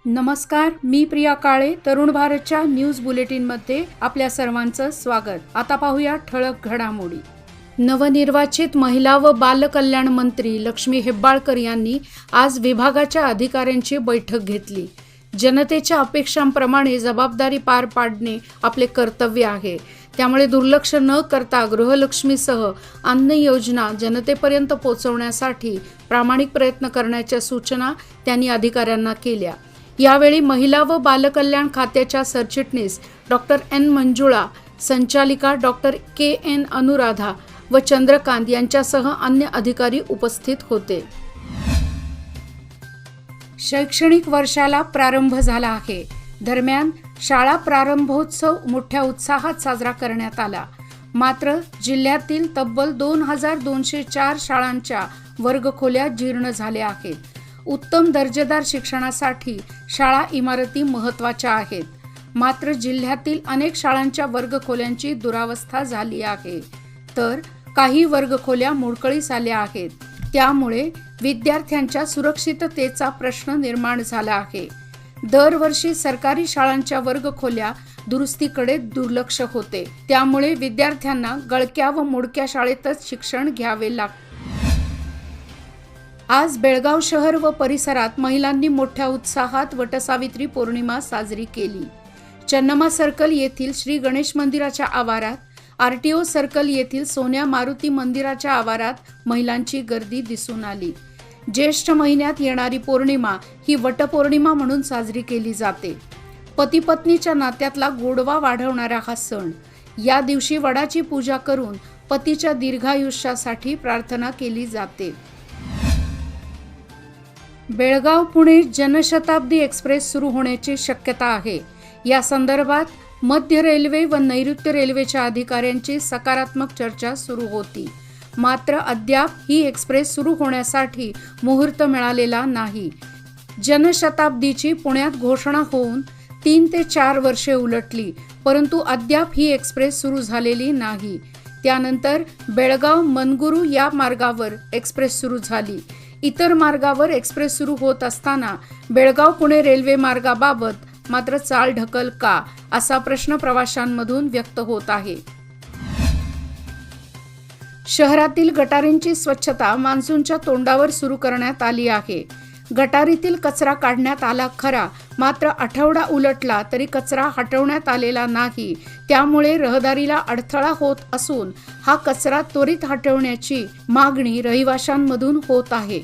नमस्कार, मी प्रिया काळे. तरुण भारतच्या न्यूज बुलेटिनमध्ये आपल्या सर्वांचं स्वागत. आता पाहूया ठळक घडामोडी. नवनिर्वाचित महिला व बालकल्याण मंत्री लक्ष्मी हेब्बाळकर यांनी आज विभागाच्या अधिकाऱ्यांची बैठक घेतली. जनतेच्या अपेक्षांप्रमाणे जबाबदारी पार पाडणे आपले कर्तव्य आहे. त्यामुळे दुर्लक्ष न करता गृहलक्ष्मीसह अन्य योजना जनतेपर्यंत पोहोचवण्यासाठी प्रामाणिक प्रयत्न करण्याच्या सूचना त्यांनी अधिकाऱ्यांना केल्या. यावेळी महिला व बालकल्याण खात्याच्या सरचिटणीस डॉक्टर एन मंजुळा, संचालिका डॉक्टर के एन अनुराधा व चंद्रकांत यांच्यासह अन्य अधिकारी उपस्थित होते. शैक्षणिक वर्षाला प्रारंभ झाला आहे. दरम्यान शाळा प्रारंभोत्सव मोठ्या उत्साहात साजरा करण्यात आला. मात्र जिल्ह्यातील तब्बल 2204 शाळांच्या वर्गखोल्या जीर्ण झाल्या आहेत. उत्तम दर्जेदार शिक्षणासाठी शाळा इमारती महत्त्वाच्या आहेत. मात्र जिल्ह्यातील अनेक शाळांच्या वर्गखोल्यांची दुरावस्था झाली आहे, तर काही वर्गखोल्या मोडकळीस आल्या आहेत. त्यामुळे विद्यार्थ्यांच्या सुरक्षिततेचा प्रश्न निर्माण झाला आहे. दरवर्षी सरकारी शाळांच्या वर्गखोल्या दुरुस्तीकडे दुर्लक्ष होते. त्यामुळे विद्यार्थ्यांना गळक्या व मोडक्या शाळेतच शिक्षण घ्यावे लागते. आज बेळगाव शहर व परिसरात महिलांनी मोठ्या उत्साहात वटसावित्री पौर्णिमा साजरी केली. चन्नमा सर्कल येथील श्री गणेश मंदिराच्या आवारात, आरटीओ सर्कल येथील सोन्या मारुती मंदिराच्या आवारात महिलांची गर्दी दिसून आली. ज्येष्ठ महिन्यात येणारी पौर्णिमा ही वटपौर्णिमा म्हणून साजरी केली जाते. पती पत्नीच्या नात्यातला गोडवा वाढवणारा हा सण. या दिवशी वडाची पूजा करून पतीच्या दीर्घायुष्यासाठी प्रार्थना केली जाते. बेळगाव पुणे जनशताब्दी एक्सप्रेस सुरू होण्याची शक्यता आहे. या संदर्भात मध्य रेल्वे व नैऋत्य रेल्वेच्या अधिकाऱ्यांची सकारात्मक चर्चा सुरू होती. मात्र अद्याप ही एक्सप्रेस सुरू होण्यासाठी मुहूर्त मिळालेला नाही. जनशताब्दीची पुण्यात घोषणा होऊन 3 ते 4 वर्षे उलटली, परंतु अद्याप ही एक्सप्रेस सुरू झालेली नाही. त्यानंतर बेळगाव मनगुरू या मार्गावर एक्सप्रेस सुरू झाली. इतर मार्गावर एक्सप्रेस सुरू होत असताना बेळगाव पुणे रेल्वे मार्गाबाबत मात्र चालढकल का, असा प्रश्न प्रवाशांमधून व्यक्त होत आहे. शहरातील गटारींची स्वच्छता मान्सूनच्या तोंडावर सुरू करण्यात आली आहे. गटारीतील कचरा काढण्यात आला खरा, मात्र आठवडा उलटला तरी कचरा हटवण्यात आलेला नाही. त्यामुळे रहदारीला अडथळा होत असून हा कचरा त्वरित हटवण्याची मागणी रहिवाशांमधून होत आहे.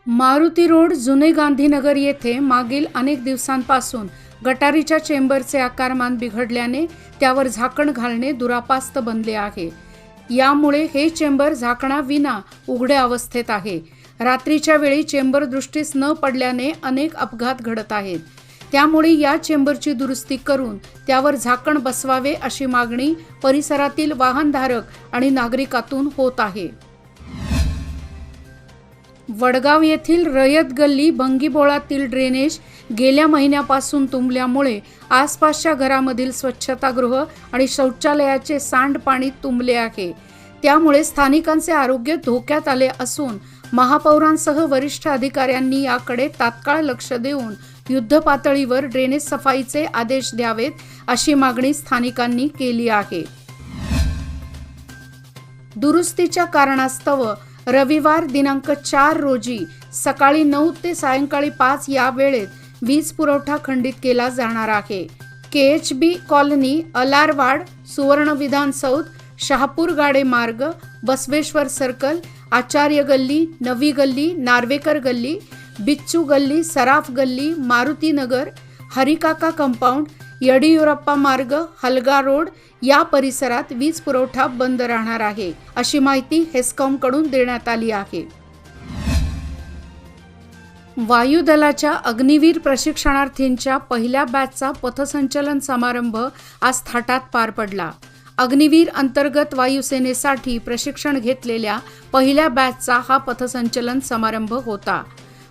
मारुती रोड, जुने गांधीनगर येथे मागील अनेक दिवसांपासून गटारीच्या चेंबरचे आकारमान बिघडल्याने त्यावर झाकण घालणे दुरापास्त बनले आहे. यामुळे हे चेंबर झाकणाविना उघड्या अवस्थेत आहे. रात्रीच्या वेळी चेंबर दृष्टीस न पडल्याने अनेक अपघात घडत आहेत. त्यामुळे या चेंबरची दुरुस्ती करून त्यावर झाकण बसवावे अशी मागणी परिसरातील वाहनधारक आणि नागरिकातून होत आहे. वडगाव येथील रयत गल्ली भंगीबोळातील ड्रेनेज गेल्या महिन्यापासून तुंबल्यामुळे आसपासच्या घरामधील स्वच्छतागृह आणि शौचालयाचे सांडपाणी तुंबले आहे. त्यामुळे स्थानिकांचे आरोग्य धोक्यात आले असून महापौरांसह वरिष्ठ अधिकाऱ्यांनी याकडे तात्काळ लक्ष देऊन युद्धपातळीवर ड्रेनेज सफाईचे आदेश द्यावेत अशी मागणी स्थानिकांनी केली आहे. दुरुस्तीच्या कारणास्तव रविवार दिनांक 4 रोजी सकाळी 9 ते सायंकाळी 5 या वेळेत वीज पुरवठा खंडित केला जाणार आहे. KHB कॉलनी, अलारवाड, सुवर्ण विधान चौक, शहापूर गाडे मार्ग, बसवेश्वर सर्कल, आचार्य गल्ली, नवी गल्ली, नार्वेकर गल्ली, बिच्चू गल्ली, सराफ गल्ली, मारुती नगर, हरिकाका कंपाऊंड, येडियुरप्पा मार्ग, हलगा रोड या परिसरात वीज पुरवठा बंद राहणार आहे, अशी माहिती हेस्कॉमकडून देण्यात आली आहे. वायुदलाच्या अग्निवीर प्रशिक्षणार्थींच्या पहिल्या बॅचचा पथसंचलन समारंभ आज थाटात पार पडला. अग्निवीर अंतर्गत वायुसेनेसाठी प्रशिक्षण घेतलेल्या पहिल्या बॅचचा हा पथसंचलन समारंभ होता.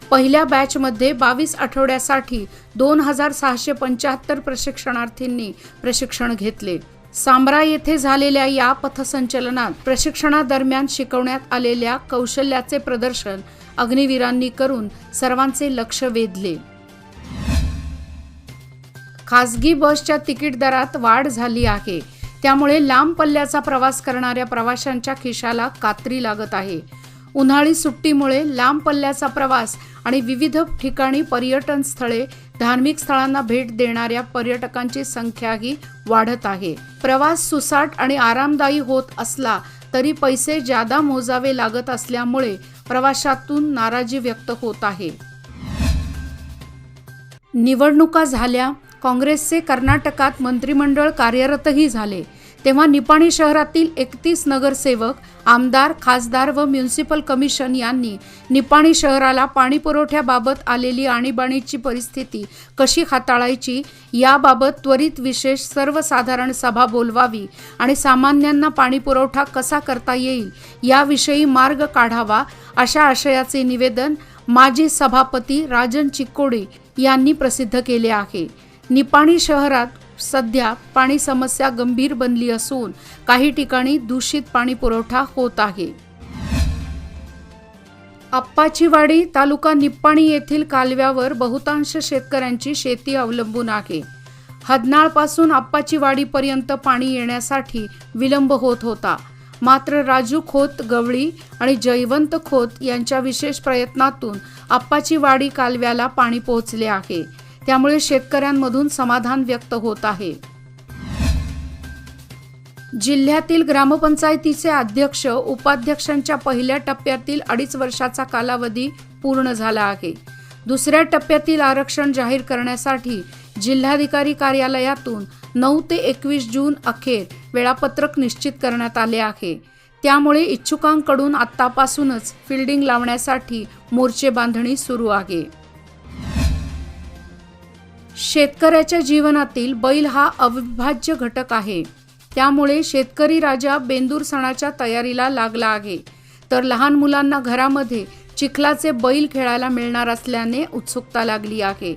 पहिल्या बॅचमध्ये 22 आठवड्यासाठी 2675 प्रशिक्षणार्थींनी प्रशिक्षण घेतले. सांब्रा येथे झालेल्या या पथसंचलनात प्रशिक्षणादरम्यान शिकवण्यात आलेल्या कौशल्याचे प्रदर्शन अग्निवीरांनी करून सर्वांचे लक्ष वेधले। खासगी बसच्या तिकीट दरात वाढ झाली आहे, त्यामुळे लांब पल्ल्याचा प्रवास करणाऱ्या प्रवाशांच्या खिशाला कात्री लागत आहे। उन्हाळी सुट्टीमुळे लांब पल्ल्याचा प्रवास आणि विविध ठिकाणी पर्यटन स्थळे, धार्मिक स्थळांना भेट देणाऱ्या पर्यटकांची संख्याही वाढत आहे। प्रवास सुसाट आणि आरामदायी होत असला तरी पैसे जादा मोजावे लागत असल्यामुळे प्रवाशातून नाराजी व्यक्त होत आहे। निवडणुका झाल्या, काँग्रेसचे कर्नाटकात मंत्रिमंडळ कार्यरतही झाले, तेव्हा निपाणी शहरातील 31 नगरसेवक, आमदार, खासदार व म्युनिसिपल कमिशन यांनी निपाणी शहराला पाणी पुरवठ्याबाबत आलेली आणीबाणीची परिस्थिती कशी हाताळायची याबाबत त्वरित विशेष सर्वसाधारण सभा बोलवावी आणि सामान्यांना पाणी पुरवठा कसा करता येईल याविषयी मार्ग काढावा, अशा आशयाचे निवेदन माजी सभापती राजन चिक्कोडे यांनी प्रसिद्ध केले आहे। निपाणी शहरात सध्या पाणी समस्या गंभीर बनली असून काही ठिकाणी दूषित पाणी पुरवठा होत आहे। आप्पाचीवाडी तालुका निपाणी येथील कालव्यावर बहुतांश शेतकऱ्यांची शेती अवलंबून आहे। हदनाळपासून आप्पाचीवाडीपर्यंत पाणी येण्यासाठी विलंब होत होता, मात्र राजू खोत गवळी आणि जयवंत खोत यांच्या विशेष प्रयत्नातून आप्पाचीवाडी कालव्याला पाणी पोहोचले आहे, त्यामुळे शेतकऱ्यांमधून समाधान व्यक्त होत आहे। जिल्ह्यातील ग्रामपंचायतीचे अध्यक्ष, उपाध्यक्षांच्या पहिल्या टप्प्यातील 2.5 वर्षाचा कालावधी पूर्ण झाला आहे। दुसऱ्या टप्प्यातील आरक्षण जाहीर करण्यासाठी जिल्हाधिकारी कार्यालयातून 9 ते 21 जून अखेर वेळापत्रक निश्चित करण्यात आले आहे, त्यामुळे इच्छुकांकडून आत्तापासूनच फिल्डिंग लावण्यासाठी मोर्चे बांधणी सुरू आहे। शेतकऱ्याच्या जीवनातील बैल हा अविभाज्य घटक आहे, त्यामुळे शेतकरी राजा बेंदूर सणाच्या तयारीला लागला आहे, तर लहान मुलांना घरामध्ये चिखलाचे बैल खेळायला मिळणार असल्याने उत्सुकता लागली आहे।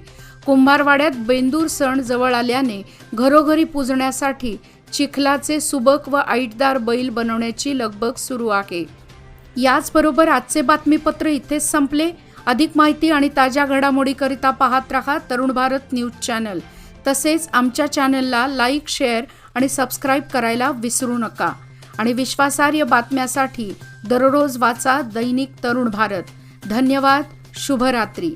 कुंभारवाड्यात बेंदूर सण जवळ आल्याने घरोघरी पूजण्यासाठी चिखलाचे सुबक व ऐटदार बैल बनवण्याची लगबग सुरू आहे। याचबरोबर आजचे बातमीपत्र इथेच संपले। अधिक माहिती आणि ताज्या घडामोडीकरिता पाहत रहा तरुण भारत न्यूज चॅनल। तसेच आमच्या चॅनलला लाईक, शेअर आणि सबस्क्राईब करायला विसरू नका आणि विश्वासार्ह बातम्यासाठी दररोज वाचा दैनिक तरुण भारत। धन्यवाद। शुभरात्री।